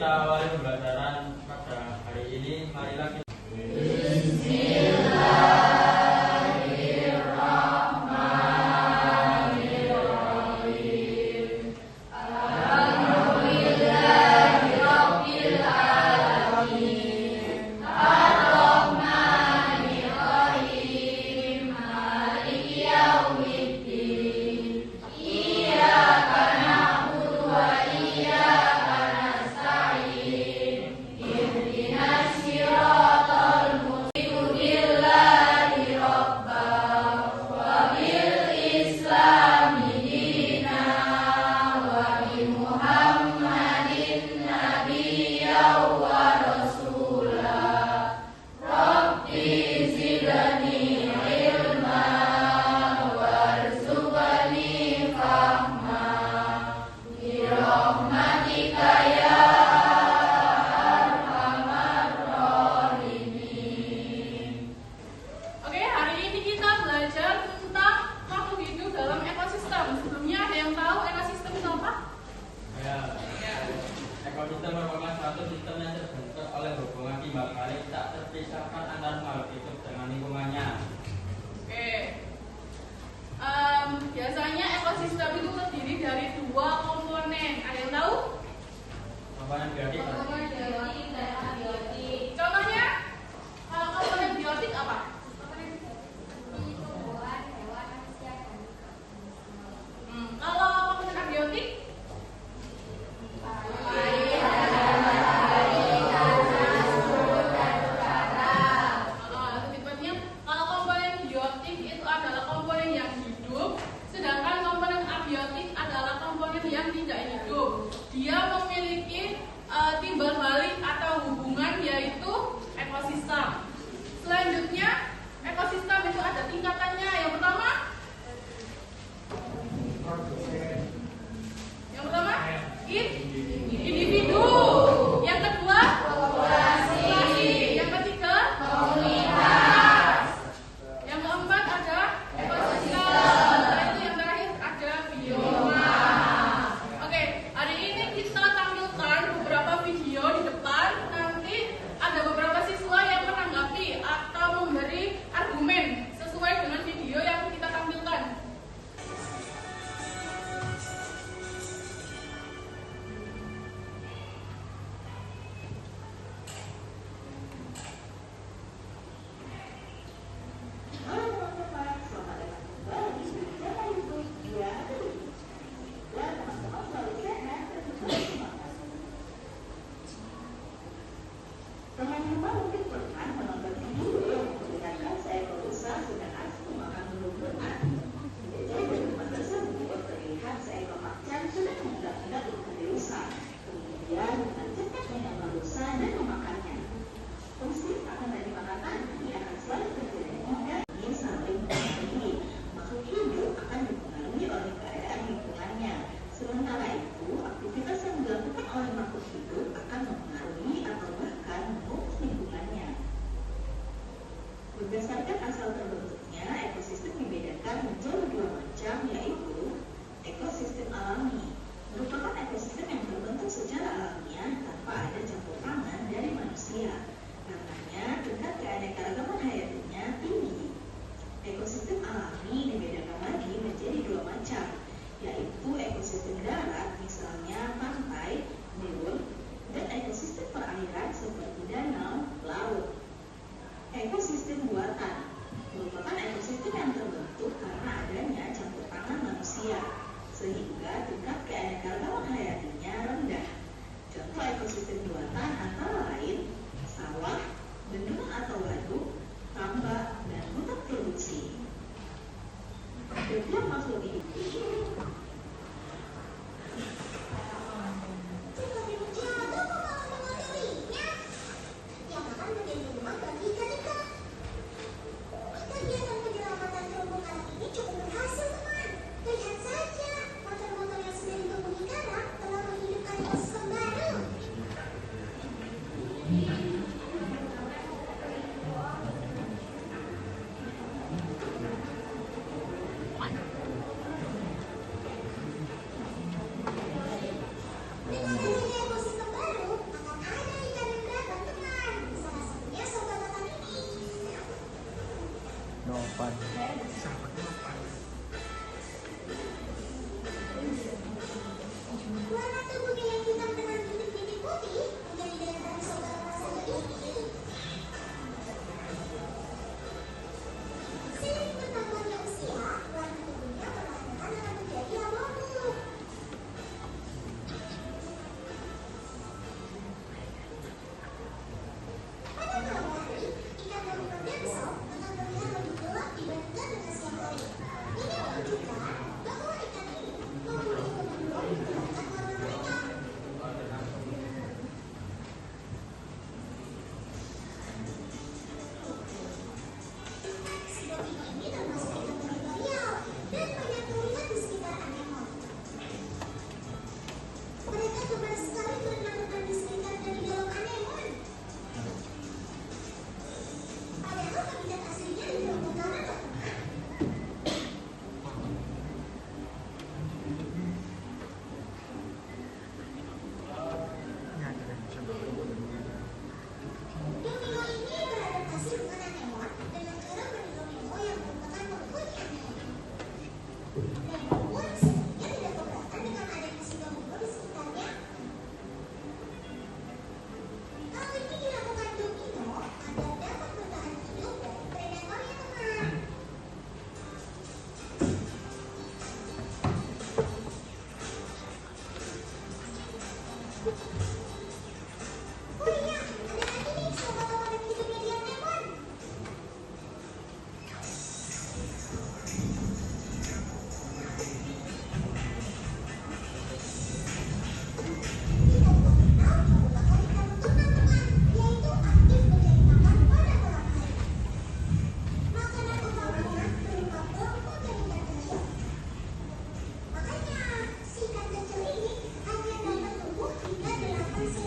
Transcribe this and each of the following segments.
kita awali pembelajaran pada hari ini, marilah kita ekosistem merupakan suatu sistem yang terbentuk oleh hubungan timbal balik tak terpisahkan antara makhluk hidup dengan lingkungannya. Biasanya ekosistem itu terdiri dari dua komponen. Ada yang tahu? Komponen biotik. Dan abiotik. Contohnya, kalau komponen biotik apa? Kalau komponen abiotik? Yang tidak hidup, dia memiliki timbal balik atau hubungan, yaitu ekosistem. Selanjutnya, ekosistem itu ada tingkatannya. Yang pertama, individu. Yang kedua, populasi. Yang ketiga, komunitas. Yang keempat ada ekosistem. Itu yang terakhir ada bioma. Hari ini kita tampilkan beberapa video di depan. Nanti ada beberapa siswa yang menanggapi atau memberi argumen sesuai dengan video yang kita tampilkan. Warna tubuhnya yang hitam dengan bintik-bintik putih menjadi daya tarik saudara rasanya ini. Seiring bertambahnya usia, warna tubuhnya perlahan-lahan akan menjadi abu-abu. Pada malam hari, ikan dari Perdenso akan terlihat lebih gelap dibandingkan dengan siang hari. Ini menunjukkan bahwa ikan ini mempunyai kemampuan menggunakan warna mereka. Scorpio ini termasuk kategori varial dan banyak terlihat di sekitar anemon. Mereka gemar sekali berenang-renang di sekitar dan di dalam anemon. Padahal habitat aslinya di dalam utara loh. Domino ini beradaptasi dengan anemon dengan cara bernilai yang merupakan penghuni anemon. Rainbow pun sebenarnya tidak keberatan dengan adanya si domino di sekitarnya. Hal ini dilakukan domino agar dapat bertahan hidup dari predatornya teman. Oh iya, ada lagi nih sahabat-sahabat yang hidupnya di anemon. Kita juga mengenal beberapa ikan tuna teman, yaitu aktif menjadi makan pada malam hari. Makanan utamanya berupa kelompok dan ikan kecil. Makanya, si ikan kecil ini hanya dapat tumbuh hingga 8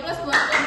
plus buat